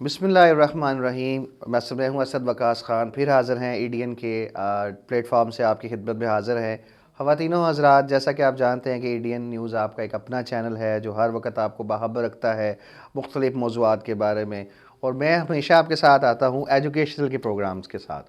बिस्मिल्लाहिर्रहमानिर्रहीम। मैं हूँ असद वकास ख़ान, फिर हाज़िर हैं ईडीएन के प्लेटफॉर्म से आपकी खिदमत में हाज़िर है। ख़वातीनो हज़रात, जैसा कि आप जानते हैं कि ईडीएन न्यूज़ आपका एक अपना चैनल है जो हर वक्त आपको बाखबर रखता है मुख्तलिफ़ मौज़ूआत के बारे में, और मैं हमेशा आपके साथ आता हूँ एजुकेशनल के प्रोग्राम्स के साथ।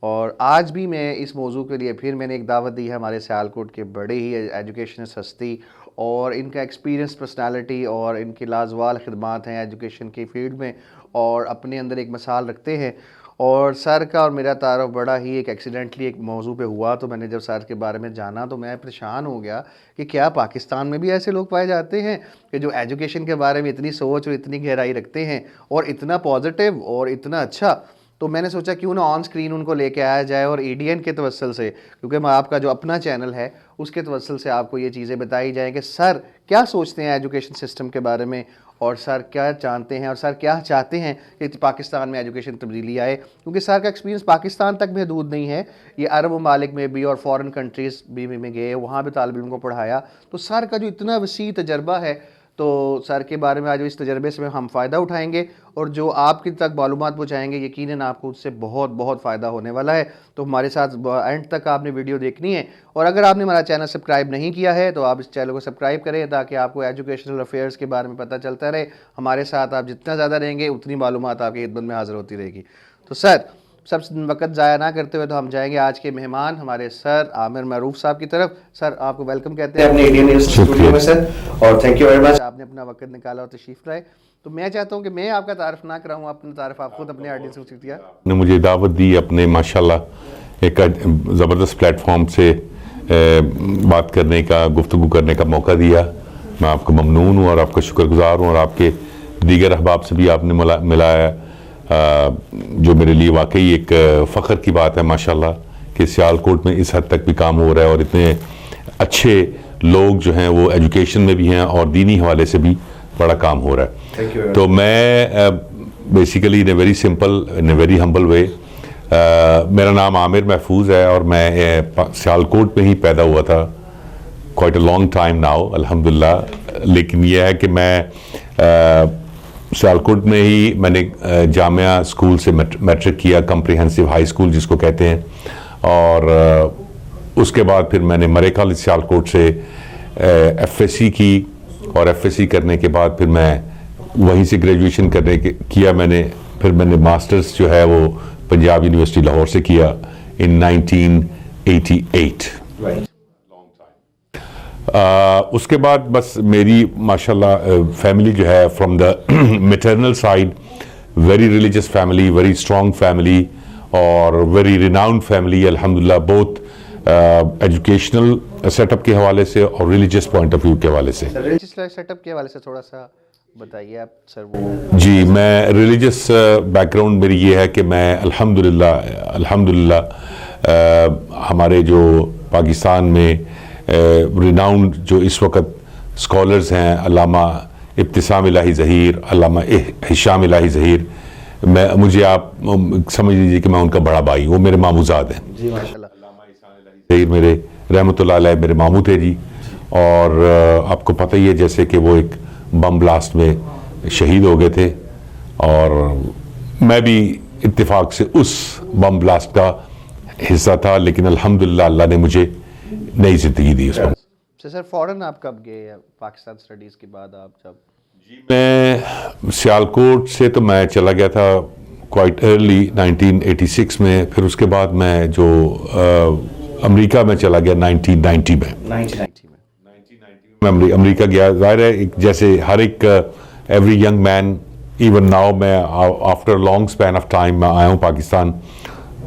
और आज भी मैं इस मौजू के लिए फिर मैंने एक दावत दी है हमारे सियालकोट के बड़े ही एजुकेशनिस्ट हस्ती, और इनका एक्सपीरियंस, पर्सनालिटी और इनकी लाजवाल खिदमात हैं एजुकेशन की फ़ील्ड में, और अपने अंदर एक मिसाल रखते हैं। और सर का और मेरा तारुफ बड़ा ही एक एक्सीडेंटली एक मौजू पे हुआ, तो मैंने जब सर के बारे में जाना तो मैं परेशान हो गया कि क्या पाकिस्तान में भी ऐसे लोग पाए जाते हैं कि जो एजुकेशन के बारे में इतनी सोच और इतनी गहराई रखते हैं और इतना पॉजिटिव और इतना अच्छा। तो मैंने सोचा क्यों ना ऑन स्क्रीन उनको लेके आया जाए, और ईडीएन के तवस्सल से, क्योंकि मैं आपका जो अपना चैनल है उसके तवस्सल से आपको ये चीज़ें बताई जाएँ कि सर क्या सोचते हैं एजुकेशन सिस्टम के बारे में, और सर क्या जानते हैं और सर क्या चाहते हैं कि पाकिस्तान में एजुकेशन तब्दीली आए। क्योंकि सर का एक्सपीरियंस पाकिस्तान तक महदूद नहीं है, ये अरब ममालिक में भी और फ़ॉरेन कंट्रीज़ भी में गए, वहाँ भी तालिब इल्म को पढ़ाया। तो सर का जो इतना वसी तजर्बा है, तो सर के बारे में आज इस तजर्बे से हम फ़ायदा उठाएंगे, और जो आपकी तक मालूमात पहुँचाएंगे यकीनन आपको उससे बहुत बहुत फ़ायदा होने वाला है। तो हमारे साथ एंड तक आपने वीडियो देखनी है, और अगर आपने हमारा चैनल सब्सक्राइब नहीं किया है तो आप इस चैनल को सब्सक्राइब करें ताकि आपको एजुकेशनल अफेयर्स के बारे में पता चलता रहे। हमारे साथ आप जितना ज़्यादा रहेंगे उतनी मालूमात आपकी खिदमत में हाज़िर होती रहेगी। तो सर, सब वक्त ज़ाया ना करते हुए तो हम जाएंगे आज के मेहमान हमारे सर आमिर मरूफ साहब की तरफ। सर, आपको वेलकम कहते हैं अपने इंडियन न्यूज़ स्टूडियो में सर, और थैंक यू वेरी मच, आपने अपना वक्त निकाला और तशरीफ़ लाए। तो मैं चाहता हूं कि मैं आपका तारफ़ ना कराऊं, अपना तारफ़ आप खुद अपने ऑडियंस को दिया। ने मुझे दावत दी अपने माशाल्लाह एक ज़बरदस्त प्लेटफॉर्म से बात करने का, गुफ्तगू करने का मौका दिया। मैं आपको ममनून हूँ और आपका शुक्रगुजार हूँ, और आपके दीगर अहबाब से भी आपने मिलाया, जो मेरे लिए वाकई एक फ़ख्र की बात है माशाल्लाह कि सियालकोट में इस हद तक भी काम हो रहा है, और इतने अच्छे लोग जो हैं वो एजुकेशन में भी हैं और दीनी हवाले से भी बड़ा काम हो रहा है। तो मैं basically in a very simple, in a very humble way, मेरा नाम आमिर महफूज है और मैं सियालकोट में ही पैदा हुआ था, quite a long time now अल्हम्दुलिल्लाह। लेकिन यह है कि मैं सियालकोट में ही मैंने जामिया स्कूल से मैट्रिक किया, कम्प्रिहेंसिव हाई स्कूल जिसको कहते हैं, और उसके बाद फिर मैंने मरे कॉलेज सियालकोट से एफएससी की, और एफएससी करने के बाद फिर मैं वहीं से ग्रेजुएशन किया मैंने। फिर मैंने मास्टर्स जो है वो पंजाब यूनिवर्सिटी लाहौर से किया इन 1988। उसके बाद बस मेरी माशाल्लाह फैमिली जो है from the maternal side, very religious family, very strong family और वेरी रिनाउंड फैमिली अल्हम्दुलिल्लाह, बोथ एजुकेशनल सेटअप के हवाले से और रिलीजियस पॉइंट ऑफ व्यू के हवाले से। रिलीजियस सेटअप के हवाले से थोड़ा सा बताइए आप सर। वो जी, मैं रिलीजियस बैकग्राउंड मेरी ये है कि मैं अल्हम्दुलिल्लाह हमारे जो पाकिस्तान में रिनाउंड जो इस वक्त स्कॉलर्स हैं, अल्लामा इब्तिसाम इलाही ज़हीर, अल्लामा हिशाम इलाही ज़हीर, मुझे आप समझ लीजिए कि मैं उनका बड़ा भाई, वो मेरे मामूजाद हैं जी माशाल्लाह। ज़हीर मेरे रहमतुल्लाह अलैह मेरे मामू थे जी। और आपको पता ही है जैसे कि वो एक बम ब्लास्ट में शहीद हो गए थे, और मैं भी इत्तेफाक से उस बम ब्लास्ट का हिस्सा था, लेकिन अल्हम्दुलिल्लाह अल्लाह ने मुझे नई जिंदगी दी उसमें। सर फॉरेन आप कब गए पाकिस्तान स्टडीज़ के बाद? आप जब मैं सियालकोट से तो मैं चला गया था क्वाइट अर्ली 1986 में, फिर उसके बाद मैं जो अमेरिका में चला गया 1990 में। 1990 में मैं अमेरिका गया। जाहिर है जैसे हर एक every young man, even now मैं after long span of time मैं आया हूँ पाकिस्तान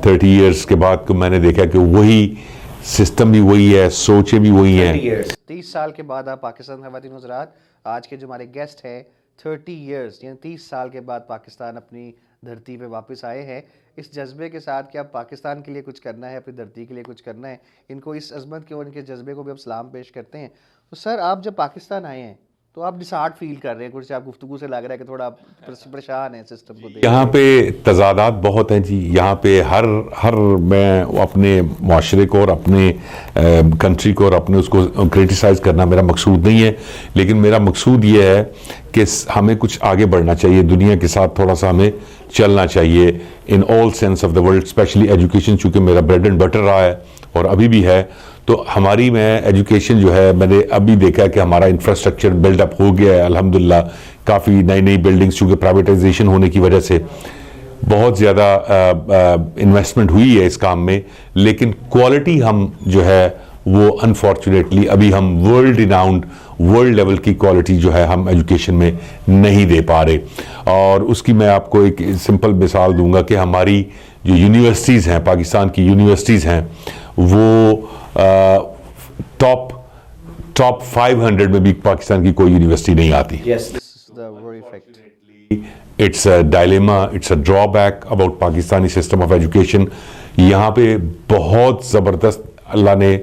30 इयर्स के बाद, तो मैंने देखा कि वही सिस्टम भी वही है, सोचें भी वही हैं। 30 साल के बाद आप पाकिस्तान ख़वातीन हज़रात, आज के जो हमारे गेस्ट हैं 30 इयर्स यानी 30 साल के बाद पाकिस्तान अपनी धरती पे वापस आए हैं, इस जज्बे के साथ कि अब पाकिस्तान के लिए कुछ करना है, अपनी धरती के लिए कुछ करना है। इनको इस अज़मत के और इनके जज्बे को भी अब सलाम पेश करते हैं। तो सर, आप जब पाकिस्तान आए हैं तो आप डिसहार्ट फील कर रहे हैं कुछ, आप गुफ्तगू से लग रहा है कि थोड़ा परेशान है सिस्टम को देख। यहाँ पे तजादात बहुत हैं जी। यहाँ पे हर हर मैं अपने माशरे को और अपने कंट्री को और अपने उसको क्रिटिसाइज करना मेरा मकसूद नहीं है, लेकिन मेरा मकसूद ये है कि हमें कुछ आगे बढ़ना चाहिए, दुनिया के साथ थोड़ा सा हमें चलना चाहिए in all sense of the world, specially education, चूँकि मेरा ब्रेड एंड बटर रहा है और अभी भी है। तो हमारी मैं एजुकेशन जो है, मैंने अभी देखा कि हमारा इंफ्रास्ट्रक्चर बिल्डअप हो गया है अल्हम्दुलिल्लाह। काफ़ी नई नई बिल्डिंग्स, चूँकि प्राइवेटाइजेशन होने की वजह से बहुत ज़्यादा इन्वेस्टमेंट हुई है इस काम में, लेकिन क्वालिटी हम जो है वो अनफॉर्चुनेटली अभी हम वर्ल्ड रिनाउंड, वर्ल्ड लेवल की क्वालिटी जो है हम एजुकेशन में नहीं दे पा रहे। और उसकी मैं आपको एक सिंपल मिसाल दूंगा कि हमारी जो यूनिवर्सिटीज़ हैं, पाकिस्तान की यूनिवर्सिटीज़ हैं, वो टॉप 500 में भी पाकिस्तान की कोई यूनिवर्सिटी नहीं आती। It's a dilemma, it's a drawback about Pakistani system of education. यहाँ पे बहुत ज़बरदस्त अल्लाह ने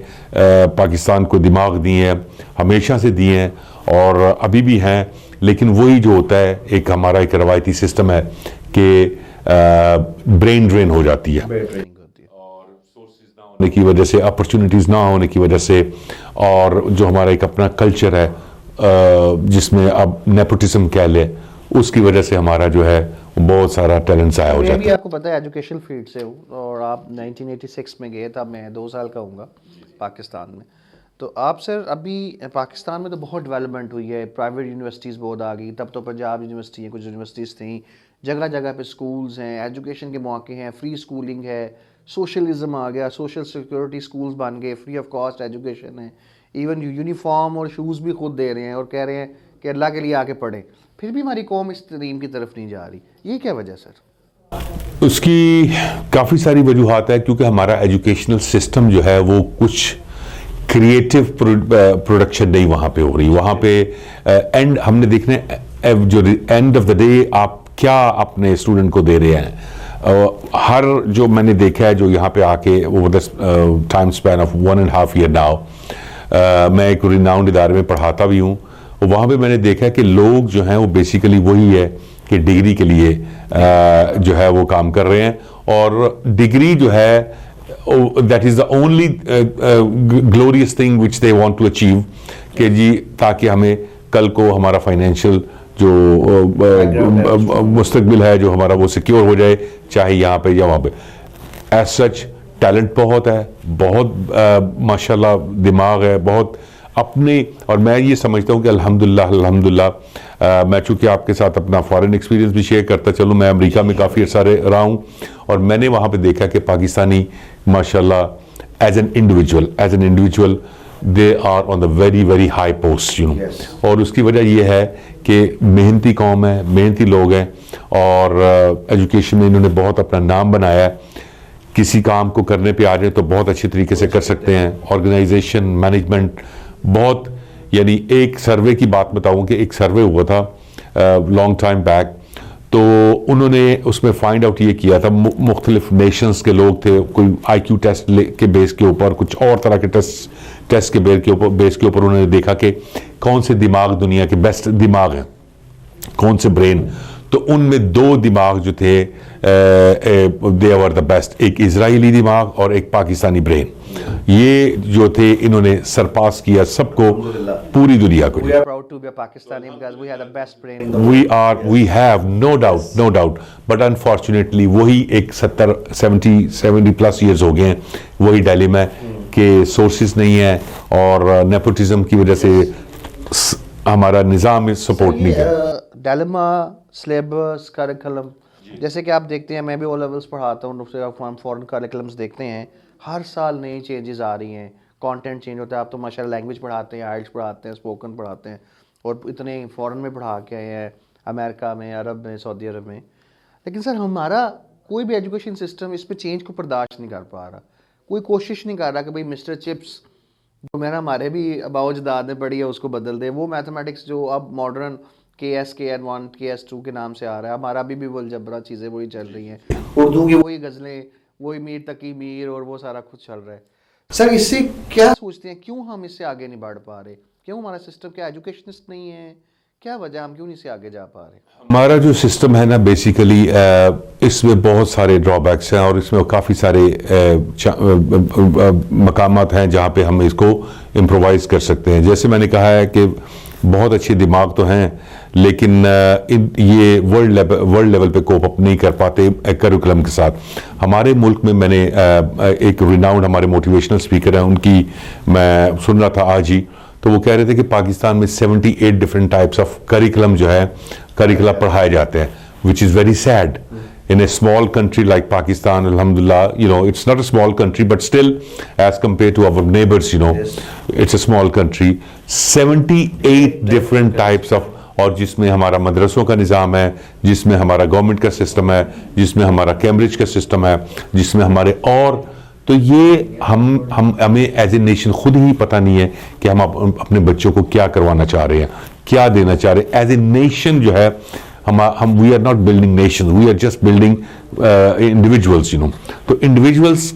पाकिस्तान को दिमाग दिए हैं, हमेशा से दिए हैं और अभी भी हैं, लेकिन वही जो होता है एक हमारा एक रवायती सिस्टम है कि ब्रेन ड्रेन हो जाती है होने की वजह से, अपॉर्चुनिटीज़ ना होने की वजह से, और जो हमारा एक अपना कल्चर है जिसमें अब नेपोटिज्म कह ले, उसकी वजह से हमारा जो है बहुत सारा टैलेंट ज़ाया हो जाता है। आपको पता है एजुकेशन फील्ड से हूँ और आप 1986 में गए, तब मैं 2 साल का हूँगा पाकिस्तान में। तो आप सर अभी पाकिस्तान में तो बहुत डेवलपमेंट हुई है, प्राइवेट यूनिवर्सिटीज़ बहुत आ गई, तब तो पंजाब यूनिवर्सिटी है, कुछ यूनिवर्सिटीज़ थी, जगह जगह पे स्कूल्स हैं, एजुकेशन के मौके हैं, फ्री स्कूलिंग है, सोशलिज्म आ गया, सोशल सिक्योरिटी स्कूल्स बन गए, फ्री ऑफ कॉस्ट एजुकेशन है, इवन यूनिफॉर्म और शूज़ भी खुद दे रहे हैं और कह रहे हैं कि अल्लाह के लिए आके पढ़ें। फिर भी हमारी कौम इस तरीम की तरफ नहीं जा रही, ये क्या वजह सर? उसकी काफ़ी सारी वजूहात है, क्योंकि हमारा एजुकेशनल सिस्टम जो है वो कुछ क्रिएटिव प्रोडक्शन नहीं वहाँ पे हो रही। वहाँ पे एंड हमने देखना है जो एंड ऑफ द डे आप क्या अपने स्टूडेंट को दे रहे हैं। हर जो मैंने देखा है जो यहाँ पे आके over the time span of 1.5 year now, मैं एक रिनाउंड इदारे में पढ़ाता भी हूँ, वहाँ पे मैंने देखा है कि लोग जो हैं वो बेसिकली वही है कि डिग्री के लिए जो है वो काम कर रहे हैं, और डिग्री जो है that is the only glorious thing which they want to achieve, कि जी ताकि हमें कल को हमारा फाइनेंशियल जो मुस्तकबिल है जो हमारा वो सिक्योर हो जाए, चाहे यहाँ पे या वहाँ पे। एज सच टैलेंट बहुत है, बहुत माशाल्लाह दिमाग है बहुत अपने, और मैं ये समझता हूँ कि अल्हम्दुलिल्लाह मैं चूँकि आपके साथ अपना फॉरेन एक्सपीरियंस भी शेयर करता चलूँ, मैं अमेरिका में काफ़ी सारे रहा हूँ और मैंने वहाँ पे देखा कि पाकिस्तानी माशाल्लाह as an individual they are on the very very high post, you know. और उसकी वजह यह है कि मेहनती कौम है, मेहनती लोग हैं, और एजुकेशन में इन्होंने बहुत अपना नाम बनाया है। किसी काम को करने पे आ जाए तो बहुत अच्छी तरीके से कर सकते हैं। ऑर्गेनाइजेशन, मैनेजमेंट बहुत, यानी एक सर्वे की बात बताऊं कि एक सर्वे हुआ था लॉन्ग टाइम बैक, तो उन्होंने उसमें फाइंड आउट ये किया था, मुख्तलिफ नेशंस के लोग थे, कोई IQ टेस्ट के बेस के ऊपर, कुछ और तरह के टेस्ट के बेस के ऊपर उन्होंने देखा कि कौन से दिमाग दुनिया के बेस्ट दिमाग हैं, कौन से ब्रेन। तो उनमें 2 दिमाग जो थे दे वर द बेस्ट, एक इजरायली दिमाग और एक पाकिस्तानी ब्रेन। ये जो थे इन्होंने सरपास किया सबको, पूरी दुनिया को। We have no doubt, but unfortunately वही एक 70 प्लस ईयर्स हो गए हैं, वही डायलेमा है कि सोर्सेज नहीं है और नेपोटिज्म की वजह से हमारा निज़ाम सपोर्ट नहीं है। डायलेमा, सिलेबस, करिकुलम, जैसे कि आप देखते हैं, मैं भी ओ लेवल्स पढ़ाता हूँ, उससे हम फॉरेन करिकुलम्स देखते हैं, हर साल नई चेंजेस आ रही हैं, कंटेंट चेंज होता है। आप तो माशाल्लाह लैंग्वेज पढ़ाते हैं, आइल्स पढ़ाते हैं, स्पोकन पढ़ाते हैं, और इतने फॉरेन में पढ़ा के आए हैं, अमेरिका में, अरब में, सऊदी अरब में। लेकिन सर हमारा कोई भी एजुकेशन सिस्टम इस पर चेंज को बर्दाश्त नहीं कर पा रहा, कोई कोशिश नहीं कर रहा कि भाई मिस्टर चिप्स जो मेरा हमारे भी अबाउजदाद ने पढ़ी है उसको बदल दे। वो मैथमेटिक्स जो अब मॉडर्न KN1 KS2 के नाम से आ रहा है, हमारा अभी भी वो अलजबरा चीज़ें वही चल रही हैं, उर्दू की वही गज़लें, वही मीर तकी मीर और वो सारा कुछ चल रहा है। सर इससे क्या सोचते हैं, क्यों हम इससे आगे नहीं बढ़ पा रहे, क्यों हमारा सिस्टम क्या एजुकेशनिस्ट नहीं है, क्या वजह, हम क्यों नहीं से आगे जा पा रहे? हमारा जो सिस्टम है ना बेसिकली इसमें बहुत सारे ड्रॉबैक्स हैं और इसमें काफ़ी सारे मकामात हैं जहाँ पे हम इसको इम्प्रोवाइज कर सकते हैं। जैसे मैंने कहा है कि बहुत अच्छे दिमाग तो हैं लेकिन ये वर्ल्ड लेवल पे कोप अप नहीं कर पाते करिकुलम के साथ। हमारे मुल्क में मैंने एक रिनाउंड हमारे मोटिवेशनल स्पीकर हैं उनकी मैं सुन रहा था आज ही, तो वो कह रहे थे कि पाकिस्तान में 78 डिफरेंट टाइप्स ऑफ करिकुलम जो है करिकुला पढ़ाए जाते हैं, which is very sad in a small country like Pakistan. Alhamdulillah, you know, it's not a small country but still as compared to our neighbors, you know, yes, it's a small country. 78 different types of, और जिसमें हमारा मदरसों का निज़ाम है, जिसमें हमारा government का system है, जिसमें हमारा कैम्ब्रिज का सिस्टम है, जिसमें हमारे और, तो ये हमें एज ए नेशन खुद ही पता नहीं है कि हम अपने बच्चों को क्या करवाना चाह रहे हैं, क्या देना चाह रहे हैं। एज ए नेशन जो है हम we are not building nation, we are just building individuals, you know. तो इंडिविजुअल्स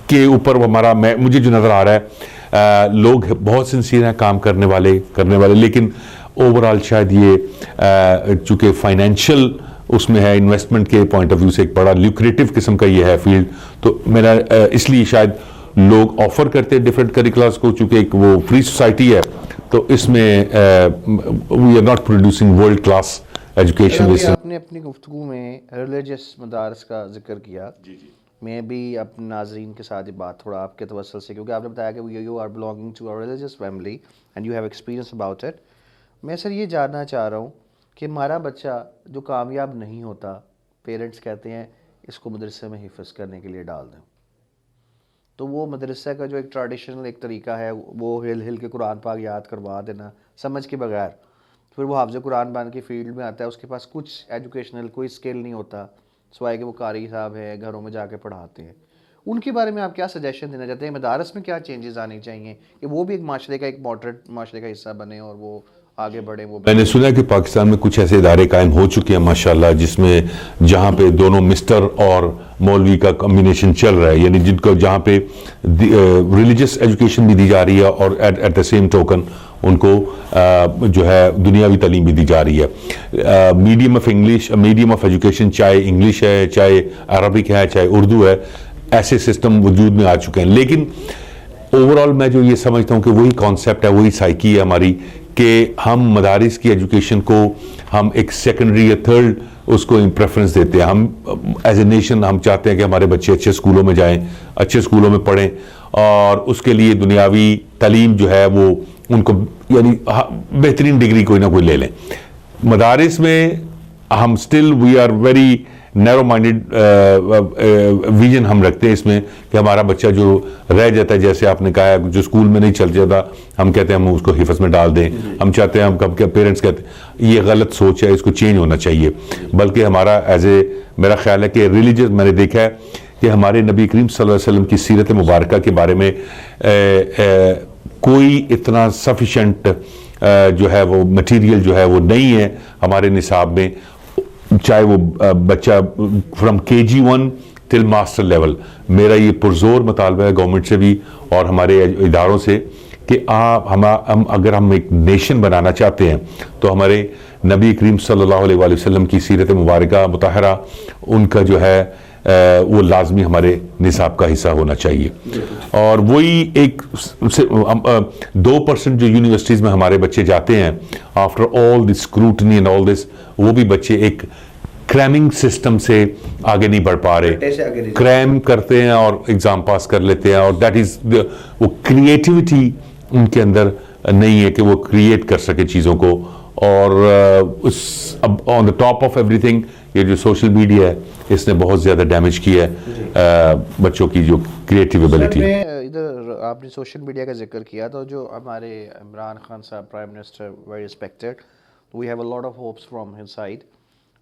के ऊपर हमारा मुझे जो नज़र आ रहा है लोग बहुत सिंसियर हैं काम करने वाले लेकिन ओवरऑल शायद ये चूँकि फाइनेंशियल उसमें है, इन्वेस्टमेंट के पॉइंट ऑफ व्यू से एक बड़ा ल्यूक्रेटिव किस्म का ये है फील्ड, तो मेरा इसलिए शायद लोग ऑफर करते हैं डिफरेंट करिकुलर्स को, चूँकि एक वो फ्री सोसाइटी है तो इसमें we are not producing world class education. आपने अपनी गुफ्तगू में रिलीजियस मदारस का जिक्र किया, मैं भी अपने नाजरीन के साथ ये बात थोड़ा आपके तवस्सुल से, क्योंकि आपने बताया कि you are belonging to a religious family and you have experience about it. मैं सर ये जानना चाह रहा हूँ कि हमारा बच्चा जो कामयाब नहीं होता, पेरेंट्स कहते हैं इसको मदरसे में हिफ्ज़ करने के लिए डाल दें, तो वो मदरसा का जो एक ट्रेडिशनल एक तरीका है वो हिल के कुरान पाक याद करवा देना समझ के बगैर, फिर वो हाफ़िज़ कुरान बन के फील्ड में आता है, उसके पास कुछ एजुकेशनल कोई स्किल नहीं होता सिवाय कि वो कारी साहब है घरों में जाके पढ़ाते हैं। उनके बारे में आप क्या सजेशन देना चाहते हैं? मदारस में क्या चेंजेस आने चाहिए कि वो भी एक माशरे का, एक मॉडरेट माशरे का हिस्सा बने और वो आगे बढ़े? वो मैंने सुना कि पाकिस्तान में कुछ ऐसे इदारे कायम हो चुके हैं माशाल्लाह, जिसमें जहाँ पे दोनों मिस्टर और मौलवी का कॉम्बिनेशन चल रहा है, यानी जिनको जहाँ पे रिलीजियस एजुकेशन भी दी जा रही है और एट द सेम टोकन उनको जो है दुनियावी तालीम भी दी जा रही है। Medium of English, medium of education, चाहे इंग्लिश है, चाहे अरबिक है, चाहे उर्दू है, ऐसे सिस्टम वजूद में आ चुके हैं। लेकिन ओवरऑल मैं जो ये समझता हूँ कि वही कॉन्सेप्ट है, वही साइकी है हमारी, कि हम मदारिस की एजुकेशन को हम एक सेकेंडरी या थर्ड उसको प्रेफरेंस देते हैं। हम एज ए नेशन हम चाहते हैं कि हमारे बच्चे अच्छे स्कूलों में जाएं, अच्छे स्कूलों में पढ़ें और उसके लिए दुनियावी तालीम जो है वो उनको यानी बेहतरीन डिग्री कोई ना कोई ले लें। मदारिस में हम still we are very narrow minded vision हम रखते हैं इसमें कि हमारा बच्चा जो रह जाता है, जैसे आपने कहा है, जो स्कूल में नहीं चल जाता, हम कहते हैं हम उसको हिफ्ज़ में डाल दें। हम चाहते हैं, हम कब के पेरेंट्स कहते हैं ये गलत सोच है, इसको चेंज होना चाहिए। बल्कि हमारा एज ए मेरा ख्याल है कि रिलीजियस, मैंने देखा है कि हमारे नबी करीम सल्लल्लाहु अलैहि वसल्लम की सीरत मुबारक के बारे में कोई इतना सफिशेंट जो है वो मटीरियल जो है वो नहीं है हमारे निसाब में, चाहे वो बच्चा from KG1 till master level. मेरा ये पुरजोर मुतालबा है गवर्नमेंट से भी और हमारे इदारों से कि हम अगर हम एक नेशन बनाना चाहते हैं तो हमारे नबी करीम सल्लल्लाहु अलैहि वसल्लम की सीरत मुबारक मुताहरा उनका जो है वो लाजमी हमारे निसाब का हिस्सा होना चाहिए। और वही एक 2% जो यूनिवर्सिटीज़ में हमारे बच्चे जाते हैं, after all this scrutiny and all this, वो भी बच्चे एक क्रैमिंग सिस्टम से आगे नहीं बढ़ पा रहे, क्रैम करते हैं और एग्ज़ाम पास कर लेते हैं, और दैट इज़ वो क्रिएटिविटी उनके अंदर नहीं है कि वो क्रिएट कर सके चीज़ों को। और उस अब on the top of everything ये जो सोशल मीडिया है इसने बहुत ज़्यादा डैमेज किया है बच्चों की जो क्रिएटिव एबिलिटी। इधर आपने सोशल मीडिया का जिक्र किया, तो जो हमारे इमरान खान साहब prime minister very respected, we have a lot of hopes from his side.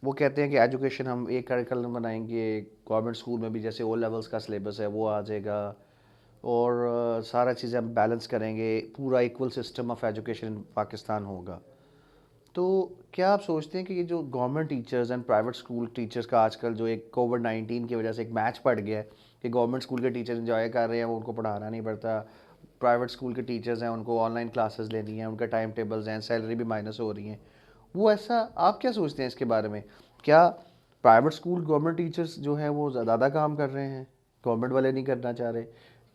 वो कहते हैं कि एजुकेशन हम एक करिकुलम बनाएंगे, गवर्नमेंट स्कूल में भी जैसे ओ लेवल्स का सिलेबस है वो आ जाएगा और सारा चीज़ें हम बैलेंस करेंगे, पूरा equal system of education Pakistan होगा। तो क्या आप सोचते हैं कि ये जो government teachers and private school teachers का आजकल जो एक कोविड-19 की वजह से एक मैच पड़ गया है कि गवर्नमेंट स्कूल के टीचर इंजॉय कर रहे हैं, वो उनको पढ़ाना नहीं पड़ता, प्राइवेट स्कूल के टीचर्स हैं उनको ऑनलाइन क्लासेस लेनी है, उनका टाइम टेबल्स हैं, सैलरी भी माइनस हो रही हैं, वो ऐसा आप क्या सोचते हैं इसके बारे में? क्या प्राइवेट स्कूल गवर्नमेंट टीचर्स जो हैं वो ज़्यादा काम कर रहे हैं, गवर्नमेंट वाले नहीं करना चाह रहे?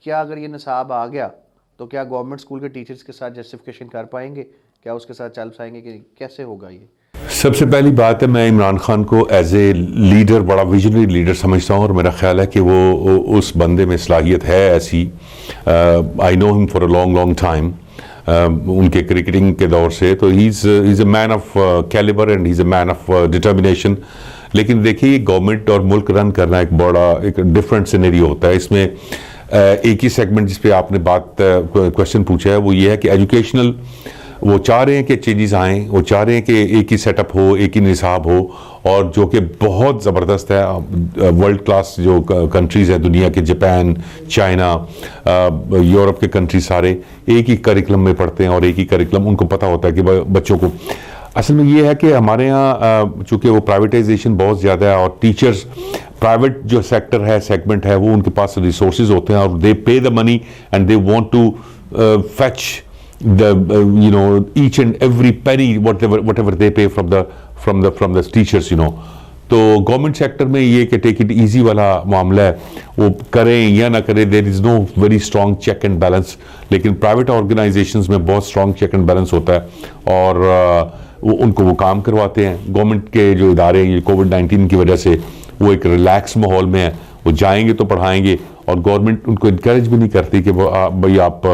क्या अगर ये निसाब आ गया तो क्या गवर्नमेंट स्कूल के टीचर्स के साथ जस्टिफिकेशन कर पाएंगे, क्या उसके साथ चल पाएंगे कि कैसे होगा ये? सबसे पहली बात है, मैं इमरान खान को एज ए लीडर, बड़ा विजनरी लीडर समझता हूँ और मेरा ख्याल है कि वो उस बंदे में सलाहियत है ऐसी। I know him for a long long time, उनके क्रिकेटिंग के दौर से, तो he is a man of calibre and he is a man of determination. लेकिन देखिए, गवर्नमेंट और मुल्क रन करना एक बड़ा एक डिफरेंट सिनेरियो होता है। इसमें एक ही सेगमेंट जिस पे आपने बात क्वेश्चन पूछा है वो ये है कि एजुकेशनल, वो चाह रहे हैं कि चेंजेस आएँ, वो चाह रहे हैं कि एक ही सेटअप हो, एक ही निसाब हो, और जो कि बहुत ज़बरदस्त है। वर्ल्ड क्लास जो कंट्रीज़ हैं दुनिया के, जापान, चाइना, यूरोप के कंट्री, सारे एक ही करिकुलम में पढ़ते हैं और एक ही करिकुलम उनको पता होता है कि बच्चों को। असल में ये है कि हमारे यहाँ चूँकि वो प्राइवेटाइजेशन बहुत ज़्यादा है और टीचर्स, प्राइवेट जो सेक्टर है, सेगमेंट है, वो उनके पास रिसोर्सेज होते हैं और they pay the money and they want to fetch the each and every penny whatever they pay from the teachers, तो गवर्नमेंट सेक्टर में ये कि टेक इट इजी वाला मामला है, वो करें या ना करें, there is no very strong check and balance. लेकिन प्राइवेट ऑर्गेनाइजेशंस में बहुत स्ट्रॉन्ग चेक एंड बैलेंस होता है और उनको वो काम करवाते हैं। गवर्नमेंट के जो इदारे ये कोविड-19 की वजह से वो एक रिलैक्स माहौल में है, वो जाएंगे तो पढ़ाएंगे, और गवर्नमेंट उनको इनकरेज भी नहीं करती कि भाई आप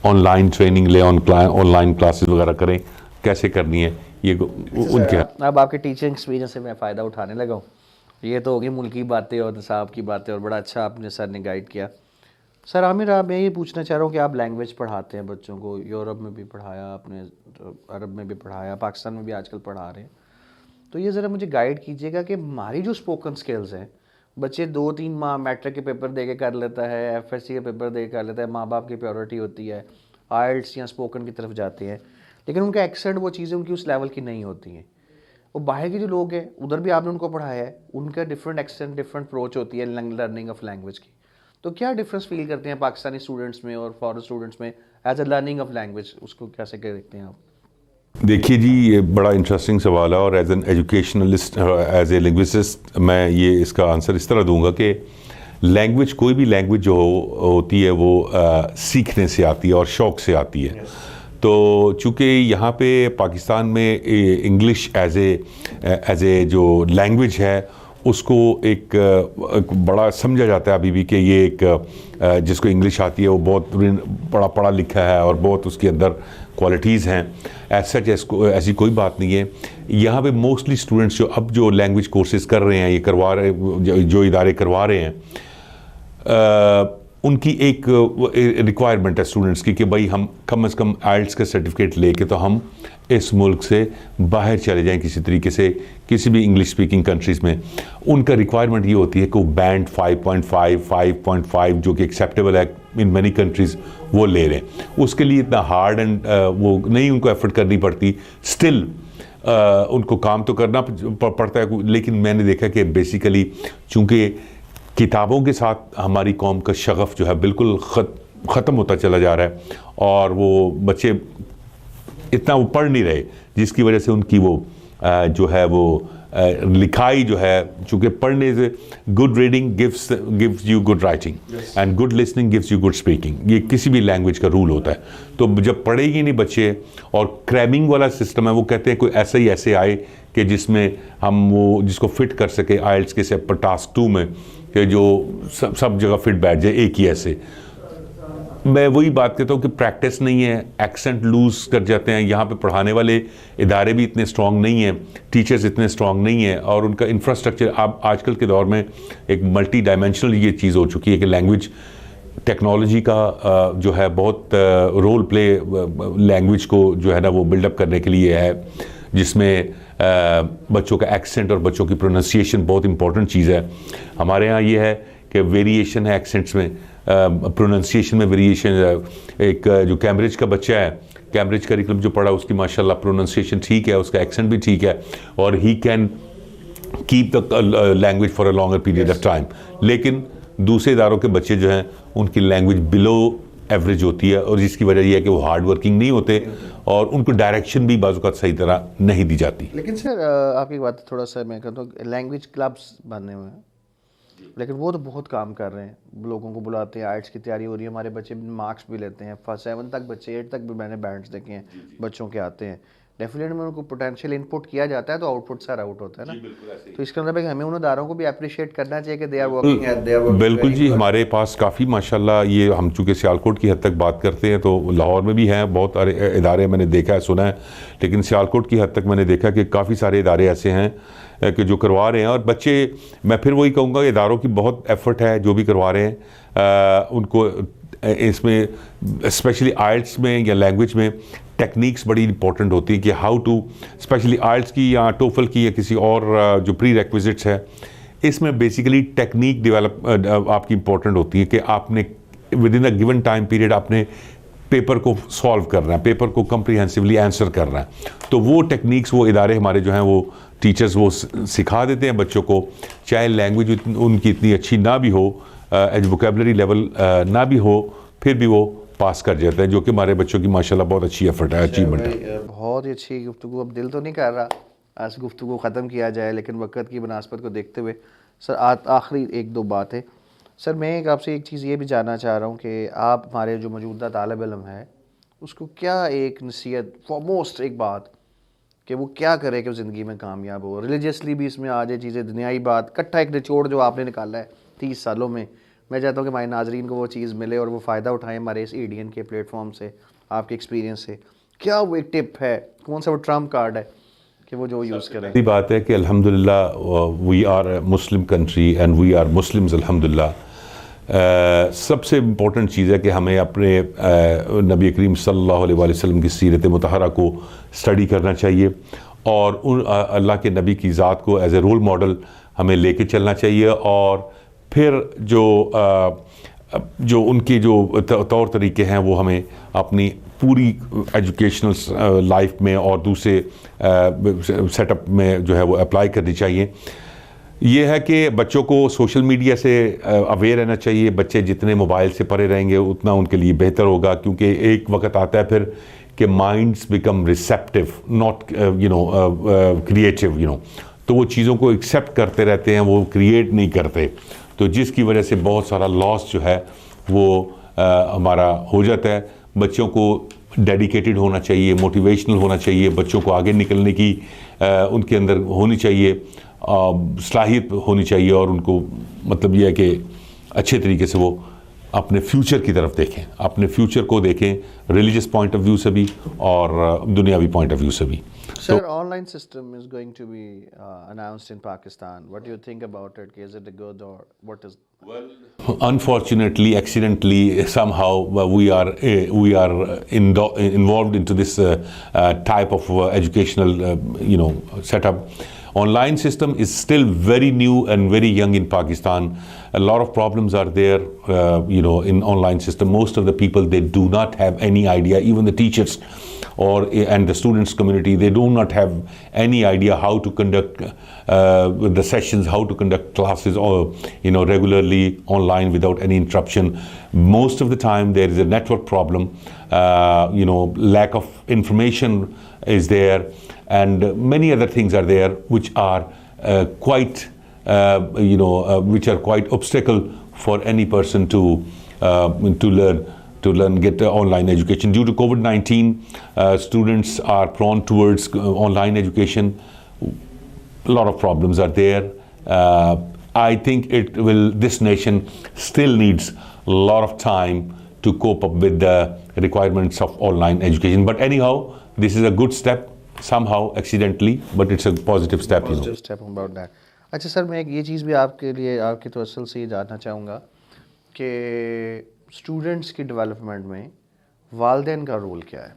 ऑनलाइन ट्रेनिंग लें, ऑनलाइन क्लासेस वगैरह करें, कैसे करनी है ये उनके। अब आपके टीचिंग एक्सपीरियंस से मैं फ़ायदा उठाने लगा हूँ। ये तो होगी मुल्क की बातें और निसाब की बातें, और बड़ा अच्छा आपने सर ने गाइड किया। सर आमिर, आप मैं ये पूछना चाह रहा हूँ कि आप लैंग्वेज पढ़ाते हैं बच्चों को, यूरोप में भी पढ़ाया आपने, अरब में भी पढ़ाया, पाकिस्तान में भी आजकल पढ़ा रहे हैं, तो ये ज़रा मुझे गाइड कीजिएगा कि हमारी जो स्पोकन स्किल्स हैं, बच्चे 2-3 माह मैट्रिक के पेपर दे के कर लेता है, एफएससी के पेपर दे के कर लेता है, माँ बाप की प्रायोरिटी होती है, आइल्स या स्पोकन की तरफ जाते हैं, लेकिन उनका एक्सेंट, वो चीज़ें उनकी उस लेवल की नहीं होती हैं। और बाहर के जो लोग हैं उधर भी आपने उनको पढ़ाया है, उनका डिफरेंट एक्सेंट, डिफरेंट अप्रोच होती है लर्निंग ऑफ लैंग्वेज की। तो क्या डिफरेंस फील करते हैं पाकिस्तानी स्टूडेंट्स में और फॉरेन स्टूडेंट्स में as a learning of language, उसको कैसे देखते हैं आप? देखिए जी, ये बड़ा इंटरेस्टिंग सवाल है और as an educationalist, as a linguistist, मैं ये इसका आंसर इस तरह दूंगा कि लैंग्वेज, कोई भी लैंग्वेज जो होती है वो सीखने से आती है और शौक़ से आती है। तो चूँकि यहाँ पे पाकिस्तान में इंग्लिश एज ए जो लैंग्वेज है उसको एक बड़ा समझा जाता है अभी भी कि ये एक जिसको इंग्लिश आती है वो बहुत बड़ा पढ़ा लिखा है और बहुत उसके अंदर क्वालिटीज़ हैं। ऐसी कोई बात नहीं है। यहाँ पे मोस्टली स्टूडेंट्स जो लैंग्वेज कोर्सेज कर रहे हैं, ये करवा रहे, जो इदारे करवा रहे हैं, उनकी एक रिक्वायरमेंट है स्टूडेंट्स की कि भाई हम कम से कम आइल्स का सर्टिफिकेट लेके तो हम इस मुल्क से बाहर चले जाएं किसी तरीके से, किसी भी इंग्लिश स्पीकिंग कंट्रीज़ में। उनका रिक्वायरमेंट ये होती है कि वो बैंड 5.5, 5.5 जो कि एक्सेप्टेबल है इन मैनी कंट्रीज़, वो ले रहे हैं। उसके लिए इतना हार्ड एंड वो नहीं उनको एफर्ट करनी पड़ती। स्टिल उनको काम तो करना पड़ता है, लेकिन मैंने देखा कि बेसिकली चूँकि किताबों के साथ हमारी कौम का शगफ़ जो है बिल्कुल ख़त्म होता चला जा रहा है और वो बच्चे इतना वो पढ़ नहीं रहे, जिसकी वजह से उनकी वो जो है वो लिखाई जो है, चूँकि पढ़ने से good reading gives you good writing and good listening gives you good speaking, ये किसी भी लैंग्वेज का रूल होता है। तो जब पढ़ेगी नहीं बच्चे, और क्रैमिंग वाला सिस्टम है, वो कहते हैं कोई ऐसे आए कि जिसमें हम वो जिसको फिट कर सके आइल्स के से पर टास्क 2 में, कि जो सब जगह फिट बैठ जाए एक ही ऐसे। मैं वही बात कहता हूँ कि प्रैक्टिस नहीं है, एक्सेंट लूज कर जाते हैं। यहाँ पे पढ़ाने वाले इदारे भी इतने स्ट्रॉन्ग नहीं हैं, टीचर्स इतने स्ट्रॉन्ग नहीं हैं, और उनका इंफ्रास्ट्रक्चर अब आजकल के दौर में एक मल्टी डायमेंशनल ये चीज़ हो चुकी है कि लैंग्वेज टेक्नोलॉजी का जो है बहुत रोल प्ले लैंग्वेज को जो है ना वो बिल्डअप करने के लिए है, जिसमें बच्चों का एक्सेंट और बच्चों की प्रोनाउंसिएशन बहुत इंपॉर्टेंट चीज़ है। हमारे यहाँ ये है कि वेरिएशन है एक्सेंट्स में, प्रोनाउंसिएशन में वेरिएशन। एक जो कैम्ब्रिज का बच्चा है, कैम्ब्रिज करिकुलम जो पढ़ा, उसकी माशाल्लाह प्रोनाउंसिएशन ठीक है, उसका एक्सेंट भी ठीक है, और he can keep the language for a longer period of time. लेकिन दूसरे इदारों के बच्चे जो हैं उनकी लैंग्वेज बिलो एवरेज होती है, और जिसकी वजह यह है कि वो हार्ड वर्किंग नहीं होते और उनको डायरेक्शन भी बाज़ औक़ात सही तरह नहीं दी जाती। लेकिन सर आपकी बात थोड़ा सा मैं कहता हूँ, लैंग्वेज क्लब्स बने हुए हैं, लेकिन वो तो बहुत काम कर रहे हैं, लोगों को बुलाते हैं, आर्ट्स की तैयारी हो रही है, हमारे बच्चे मार्क्स भी लेते हैं, फर्स्ट 7 तक बच्चे, 8 तक भी मैंने बैंड्स देखे हैं बच्चों के आते हैं। डेफिनेटली में उनको पोटेंशियल इनपुट किया जाता है तो आउटपुट सारा आउट होता है ना। तो इसका मतलब है कि हमें उन इदारों को भी अप्रिशिएट करना चाहिए कि they are working at, they are working. बिल्कुल जी, हमारे पास काफ़ी माशाल्लाह, ये हम चूँकि सियालकोट की हद तक बात करते हैं तो लाहौर में भी हैं बहुत सारे इदारे, मैंने देखा है, सुना है, लेकिन सियालकोट की हद तक मैंने देखा कि काफ़ी सारे इदारे ऐसे हैं कि जो करवा रहे हैं। और बच्चे, मैं फिर वही कहूँगा, इदारों की बहुत एफर्ट है जो भी करवा रहे हैं, उनको इसमें स्पेशली आइल्स में या लैंग्वेज में टेक्निक्स बड़ी इंपॉर्टेंट होती है कि हाउ टू, स्पेशली आइल्स की या टोफल की या किसी और जो प्री रेक्विजिट्स है, इसमें बेसिकली टेक्निक डेवलप आपकी इंपॉर्टेंट होती है कि आपने with in a given time period आपने पेपर को सॉल्व करना है, पेपर को कम्प्रीहेंसिवली आंसर करना है। तो वो टेक्निक्स वो इदारे हमारे जो हैं वो टीचर्स वो सिखा देते हैं बच्चों को, चाहे लैंग्वेज उनकी इतनी अच्छी ना भी हो, वोकेबलरी लेवल ना भी हो, फिर भी वो पास कर जाते हैं, जो कि हमारे बच्चों की माशाल्लाह बहुत अच्छी एफर्ट है, अचीवमेंट है। बहुत ही अच्छी गुफ्तगू। अब दिल तो नहीं कर रहा आज गुफ्तगू ख़त्म किया जाए, लेकिन वक्त की बनास्बत को देखते हुए सर आखिरी 1-2 बात है सर, मैं आपसे एक चीज़ ये भी जानना चाह रहा हूँ कि आप हमारे जो मौजूदा तालिब इल्म है उसको क्या एक नसीहत, फॉरमोस्ट एक बात कि वो क्या करे कि वो ज़िंदगी में कामयाब हो, रिलीजियसली भी इसमें आ जाए चीज़ें, दुनियाई बात, इकट्ठा एक निचोड़ जो आपने निकाला है 30 सालों में, मैं चाहता हूँ कि हमारे नाजरीन को वो चीज़ मिले और वो फ़ायदा उठाएं हमारे इस एडीएन के प्लेटफॉर्म से, आपके एक्सपीरियंस से। क्या वो एक टिप है, कौन सा वो ट्रम्प कार्ड है कि वो जो यूज़ करें? ये बात है कि अल्हम्दुलिल्लाह we are a Muslim country and we are Muslims अल्हम्दुलिल्लाह। सबसे इम्पोर्टेंट चीज़ है कि हमें अपने नबी करीम सल्लल्लाहु अलैहि वसल्लम की सीरत मुतहरा को स्टडी करना चाहिए और उन अल्लाह के नबी की ज़ात को एज ए रोल मॉडल हमें लेके चलना चाहिए, और फिर जो उनके जो तौर तरीके हैं वो हमें अपनी पूरी एजुकेशनल लाइफ में और दूसरे सेटअप में जो है वो अप्लाई करनी चाहिए। ये है कि बच्चों को सोशल मीडिया से अवेयर रहना चाहिए। बच्चे जितने मोबाइल से परे रहेंगे उतना उनके लिए बेहतर होगा, क्योंकि एक वक्त आता है फिर कि minds become receptive, not creative, तो वो चीज़ों को एक्सेप्ट करते रहते हैं, वो क्रिएट नहीं करते, तो जिसकी वजह से बहुत सारा लॉस जो है वो हमारा हो जाता है। बच्चों को डेडिकेटेड होना चाहिए, मोटिवेशनल होना चाहिए, बच्चों को आगे निकलने की उनके अंदर होनी चाहिए, सलाहियत होनी चाहिए, और उनको मतलब यह है कि अच्छे तरीके से वो अपने फ्यूचर की तरफ देखें, अपने फ्यूचर को देखें रिलीजियस पॉइंट ऑफ व्यू से भी और दुनियावी पॉइंट ऑफ व्यू से भी। Sir, online system is going to be announced in Pakistan. What do you think about it? Is it a good or what is? Well, unfortunately, accidentally, somehow we are involved into this type of educational setup. Online system is still very new and very young in Pakistan. A lot of problems are there, in online system. Most of the people, they do not have any idea. Even the teachers and the students community, they do not have any idea how to conduct the sessions, how to conduct classes, or regularly online without any interruption. Most of the time there is a network problem, lack of information is there, and many other things are there which are quite obstacle for any person to learn, get online education. Due to COVID-19, students are prone towards online education. A lot of problems are there. I think this nation still needs a lot of time to cope up with the requirements of online education. But anyhow, this is a good step, somehow accidentally, but it's a positive step. Positive step about that. अच्छा sir, मैं एक ये चीज़ भी आपके लिए आपकी तवज्जो से ये जानना चाहूँगा कि स्टूडेंट्स की डेवलपमेंट में वालिदैन का रोल क्या है?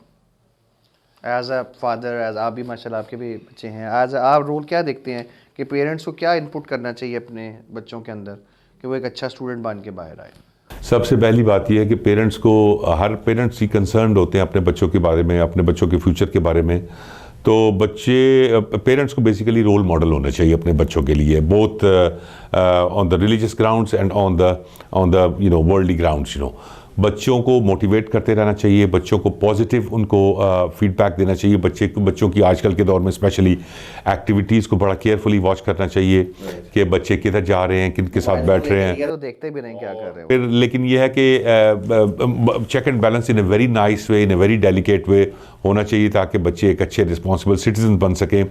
एज अ फादर, एज आप भी माशाल्लाह आपके भी बच्चे हैं, एज आप रोल क्या देखते हैं कि पेरेंट्स को क्या इनपुट करना चाहिए अपने बच्चों के अंदर कि वो एक अच्छा स्टूडेंट बन के बाहर आए? सबसे पहली बात यह है कि पेरेंट्स को, हर पेरेंट्स ही कंसर्न्ड होते हैं अपने बच्चों के बारे में, अपने बच्चों के फ्यूचर के बारे में। तो पेरेंट्स को बेसिकली रोल मॉडल होना चाहिए अपने बच्चों के लिए, both on the religious grounds and on the worldly grounds. बच्चों को मोटिवेट करते रहना चाहिए, बच्चों को पॉजिटिव उनको फीडबैक देना चाहिए। बच्चों की आजकल के दौर में स्पेशली एक्टिविटीज़ को बड़ा केयरफुली वॉच करना चाहिए कि बच्चे किधर जा रहे हैं, किन के साथ बैठ रहे हैं। तो देखते भी नहीं क्या कर रहे हो। फिर लेकिन यह है कि check and balance in a very nice way, in a very delicate way होना चाहिए ताकि बच्चे एक अच्छे रिस्पॉन्सिबल सिटीजन बन सकें।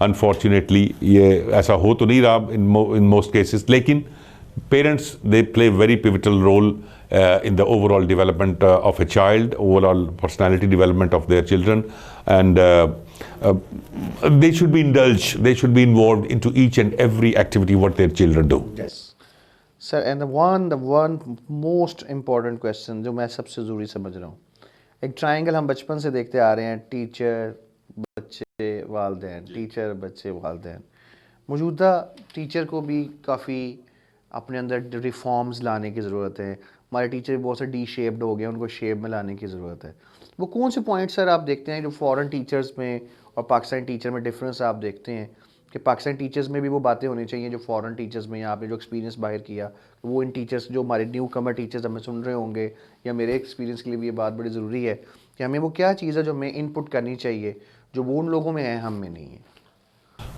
अनफॉर्चुनेटली ये ऐसा हो तो नहीं रहा इन मोस्ट केसेस, लेकिन parents they play very pivotal role in the overall development of a child, overall personality development of their children, and they should be indulged, they should be involved into each and every activity what their children do. Yes sir, and the one most important question जो मैं सबसे ज़रूरी समझ रहा हूँ, एक triangle हम बचपन से देखते आ रहे हैं, टीचर बच्चे वालिदैन, टीचर बच्चे वालिदैन। मौजूदा टीचर को भी काफ़ी अपने अंदर रिफॉर्म्स लाने की ज़रूरत है। हमारे टीचर बहुत से डी शेप्ड हो गए, उनको शेप में लाने की ज़रूरत है। वो कौन से पॉइंट सर आप देखते हैं जो फॉरेन टीचर्स में और पाकिस्तानी टीचर में डिफरेंस आप देखते हैं कि पाकिस्तानी टीचर्स में भी वो बातें होनी चाहिए जो फॉरेन टीचर्स में, या आपने जो एक्सपीरियंस बाहर किया वो इन टीचर्स जो हमारे न्यू कमर टीचर्स हमें सुन रहे होंगे, या मेरे एक्सपीरियंस के लिए भी ये बात बड़ी ज़रूरी है कि हमें वो क्या चीज़ है जो हमें इनपुट करनी चाहिए जो वो उन लोगों में है, हम में नहीं है।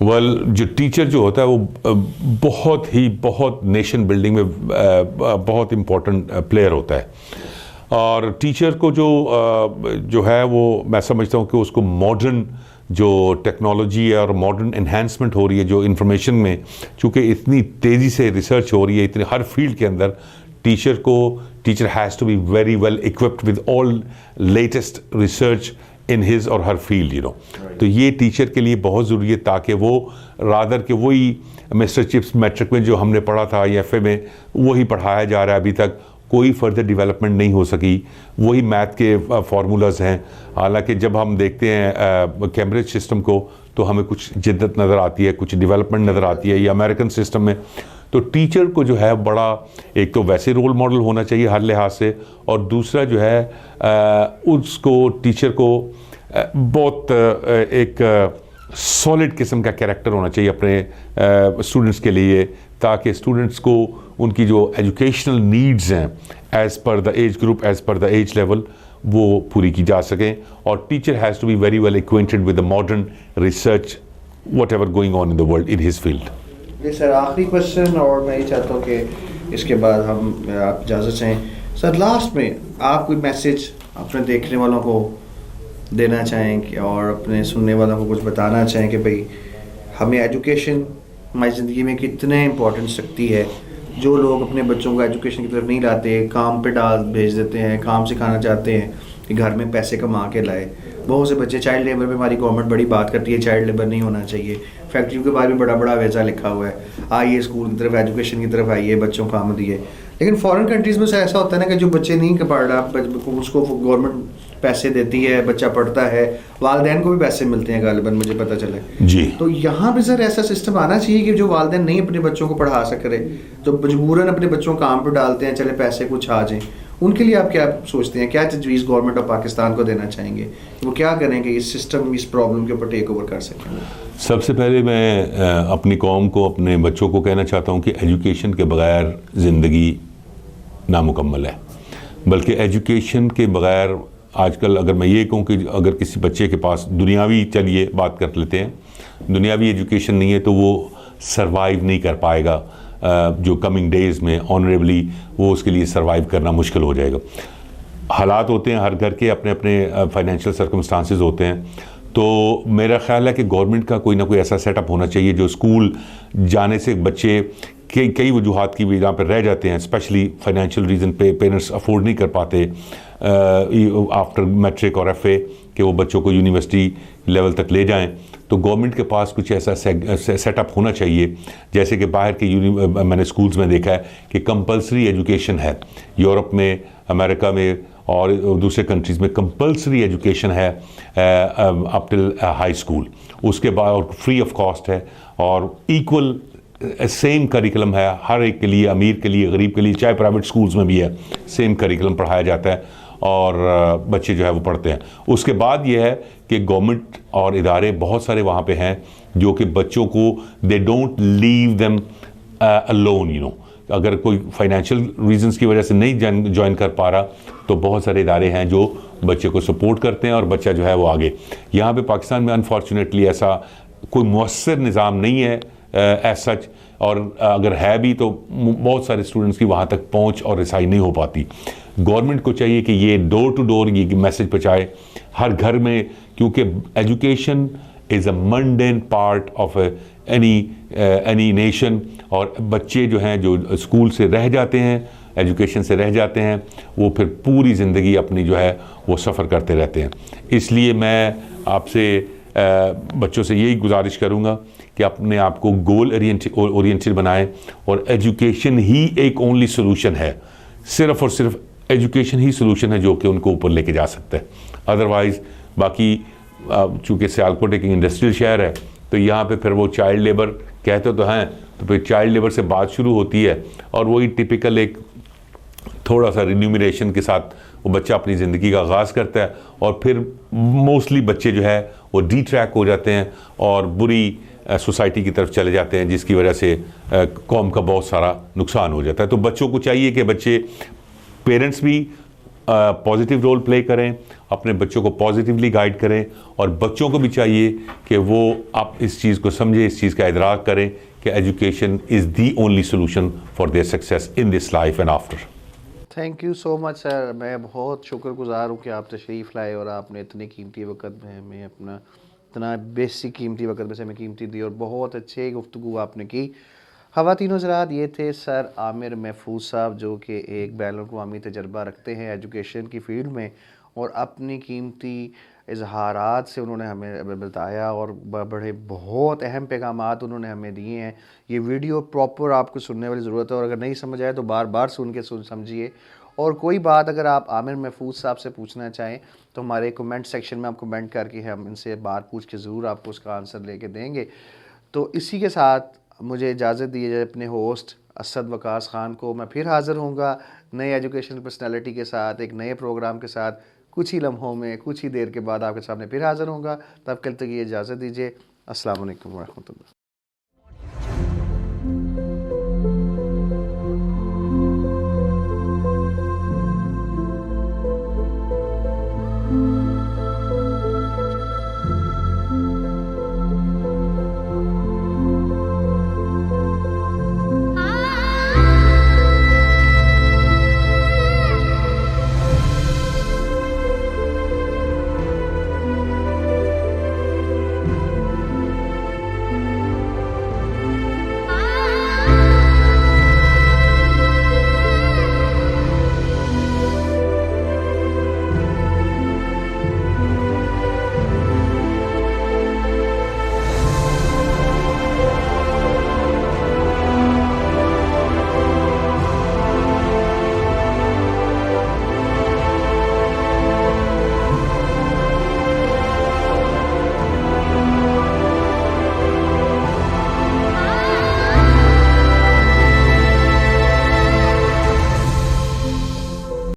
जो टीचर जो होता है वो बहुत नेशन बिल्डिंग में बहुत इम्पोर्टेंट प्लेयर होता है। और टीचर को जो है वो मैं समझता हूँ कि उसको मॉडर्न जो टेक्नोलॉजी है और मॉडर्न एनहांसमेंट हो रही है जो इंफॉर्मेशन में, चूँकि इतनी तेज़ी से रिसर्च हो रही है इतने हर फील्ड के अंदर, teacher has to be very well equipped with all latest research in his और हर फील्ड, यू नो। तो ये टीचर के लिए बहुत ज़रूरी है ताकि वो रादर के वही मिस्टर चिप्स मैट्रिक में जो हमने पढ़ा था या एफ ए में वही पढ़ाया जा रहा है, अभी तक कोई फर्दर डेवलपमेंट नहीं हो सकी, वही मैथ के फार्मूलाज हैं। हालांकि जब हम देखते हैं कैम्ब्रिज सिस्टम को तो हमें कुछ जिद्दत नज़र आती है, कुछ डेवलपमेंट नज़र आती है, या अमेरिकन सिस्टम में। तो टीचर को जो है बड़ा एक तो वैसे रोल मॉडल होना चाहिए हर लिहाज से, और दूसरा जो है उसको टीचर को बहुत एक सॉलिड किस्म का कैरेक्टर होना चाहिए अपने स्टूडेंट्स के लिए, ताकि स्टूडेंट्स को उनकी जो एजुकेशनल नीड्स हैं as per the age group, as per the age level, वो पूरी की जा सकें। और teacher has to be very well acquainted with the modern research whatever going on in the world in his field. जी sir, आखिरी question, और मैं ये चाहता हूँ कि इसके बाद हम आप इजाज़त चाहें सर, लास्ट में आप कोई मैसेज अपने देखने वालों को देना चाहें कि और अपने सुनने वालों को कुछ बताना चाहें कि भाई हमें एजुकेशन हमारी ज़िंदगी में कितने इम्पोर्टेंस रखती है। जो लोग अपने बच्चों को एजुकेशन की तरफ नहीं लाते, काम पे भेज देते हैं, काम सिखाना चाहते हैं कि घर में पैसे कमा के लाए। बहुत से बच्चे चाइल्ड लेबर में, हमारी गवर्नमेंट बड़ी बात करती है चाइल्ड लेबर नहीं होना चाहिए, फैक्ट्रियों के बारे में बड़ा बड़ा वैसा लिखा हुआ है, आइए स्कूल की तरफ, एजुकेशन की तरफ आइए, बच्चों को काम दिए। लेकिन फॉरेन कंट्रीज़ में से ऐसा होता है ना कि जो बच्चे नहीं पढ़ रहा, उसको गवर्नमेंट पैसे देती है, बच्चा पढ़ता है, वालिदैन को भी पैसे मिलते हैं गालिबन, मुझे पता चला जी। तो यहाँ पे सर ऐसा सिस्टम आना चाहिए कि जो वालिदैन नहीं अपने बच्चों को पढ़ा सक रहे, तो मजबूरन अपने बच्चों को काम पर डालते हैं, चले पैसे कुछ आ जाएँ, उनके लिए आप क्या सोचते हैं, क्या तजवीज़ गवर्नमेंट ऑफ पाकिस्तान को देना चाहेंगे, वो क्या करें कि इस सिस्टम, इस प्रॉब्लम के ऊपर टेक ओवर कर सकें? सबसे पहले मैं अपनी कौम को, अपने बच्चों को कहना चाहता हूँ कि एजुकेशन के बगैर ज़िंदगी नामुकम्मल है। बल्कि एजुकेशन के बगैर आजकल अगर मैं ये कहूँ कि अगर किसी बच्चे के पास दुनियावी, चलिए बात कर लेते हैं, दुनियावी एजुकेशन नहीं है तो वो सरवाइव नहीं कर पाएगा जो कमिंग डेज़ में ऑनरेबली, वो उसके लिए सरवाइव करना मुश्किल हो जाएगा। हालात होते हैं हर घर के, अपने अपने फाइनेंशियल सर्कमस्टांसेस होते हैं। तो मेरा ख्याल है कि गवर्नमेंट का कोई ना कोई ऐसा सेटअप होना चाहिए जो स्कूल जाने से बच्चे कई वजूहात की वजह पर रह जाते हैं, स्पेशली फाइनेंशियल रीज़न पे पेरेंट्स अफोर्ड नहीं कर पाते आफ्टर मैट्रिक और एफए कि वो बच्चों को यूनिवर्सिटी लेवल तक ले जाएं। तो गवर्नमेंट के पास कुछ ऐसा सेटअप होना चाहिए, जैसे कि बाहर के मैंने स्कूल्स में देखा है कि कंपलसरी एजुकेशन है, यूरोप में, अमेरिका में और दूसरे कंट्रीज़ में कंपलसरी एजुकेशन है अप टिल हाई स्कूल, उसके बाद फ्री ऑफ कॉस्ट है और इक्वल सेम करिकुलम है हर एक के लिए, अमीर के लिए, गरीब के लिए, चाहे प्राइवेट स्कूल्स में भी है सेम करिकुलम पढ़ाया जाता है और बच्चे जो है वो पढ़ते हैं। उसके बाद ये है कि गवर्नमेंट और इदारे बहुत सारे वहाँ पे हैं जो कि बच्चों को they don't leave them alone, you know, अगर कोई फाइनेंशियल रीजंस की वजह से नहीं ज्वाइन कर पा रहा, तो बहुत सारे इदारे हैं जो बच्चे को सपोर्ट करते हैं और बच्चा जो है वो आगे। यहाँ पे पाकिस्तान में अनफॉर्चुनेटली ऐसा कोई मुअस्सर निज़ाम नहीं है एज सच, और अगर है भी तो बहुत सारे स्टूडेंट्स की वहाँ तक पहुँच और रसाई नहीं हो पाती। गवर्नमेंट को चाहिए कि ये डोर टू डोर ये मैसेज पहुँचाए हर घर में, क्योंकि education is a mundane part of any nation. और बच्चे जो हैं जो स्कूल से रह जाते हैं, एजुकेशन से रह जाते हैं, वो फिर पूरी ज़िंदगी अपनी जो है वो सफ़र करते रहते हैं। इसलिए मैं आपसे बच्चों से यही गुजारिश करूँगा कि अपने आप को गोल ओरिएंटेड बनाएं, और एजुकेशन ही एक ओनली सोल्यूशन है, सिर्फ़ और सिर्फ एजुकेशन ही सोल्यूशन है जो कि उनको ऊपर लेके जा सकता है। अदरवाइज़ बाकी चूँकि सियालकोट एक इंडस्ट्रियल शहर है, तो यहाँ पे फिर वो चाइल्ड लेबर कहते तो हैं, तो फिर चाइल्ड लेबर से बात शुरू होती है, और वही टिपिकल एक थोड़ा सा रिन्यूमरेशन के साथ वो बच्चा अपनी ज़िंदगी का आगाज़ करता है, और फिर मोस्टली बच्चे जो है वो डी ट्रैक हो जाते हैं और बुरी सोसाइटी की तरफ चले जाते हैं, जिसकी वजह से कौम का बहुत सारा नुकसान हो जाता है। तो बच्चों को चाहिए कि बच्चे, पेरेंट्स भी पॉजिटिव रोल प्ले करें, अपने बच्चों को पॉजिटिवली गाइड करें, और बच्चों को भी चाहिए कि वो आप इस चीज़ को समझें, इस चीज़ का इदराक करें कि education is the only solution for their success in this life and after. Thank you so much sir, मैं बहुत शुक्रगुजार हूँ कि आप तशरीफ़ लाए और आपने इतने कीमती वक्त में हमें अपना इतना बेसिक कीमती वक्त में से हमें कीमती दी, और बहुत अच्छे गुफ्तगू आपने की। ख़वातीन हज़रात, ये थे सर आमिर महफूज साहब, जो कि एक बैनुल-अक़वामी तजर्बा रखते हैं एजुकेशन की फ़ील्ड में, और अपनी कीमती इजहारात से उन्होंने हमें बताया, और बड़े बहुत अहम पैगामात उन्होंने हमें दिए हैं। ये वीडियो प्रॉपर आपको सुनने वाली ज़रूरत है, और अगर नहीं समझ आए तो बार बार सुन के समझिए। और कोई बात अगर आप आमिर महफूज साहब से पूछना चाहें तो हमारे कमेंट सेक्शन में आप कमेंट करके हम इनसे बात पूछ के ज़रूर आपको उसका आंसर लेके देंगे। तो इसी के साथ मुझे इजाज़त दीजिए अपने होस्ट असद वकास ख़ान को। मैं फिर हाज़िर होऊंगा नए एजुकेशनल पर्सनैलिटी के साथ, एक नए प्रोग्राम के साथ। कुछ ही लम्हों में, कुछ ही देर के बाद आपके सामने फिर हाज़िर होऊंगा। तब कल तक ये इजाज़त दीजिए। अस्सलाम वालेकुम व रहमतुल्लाह।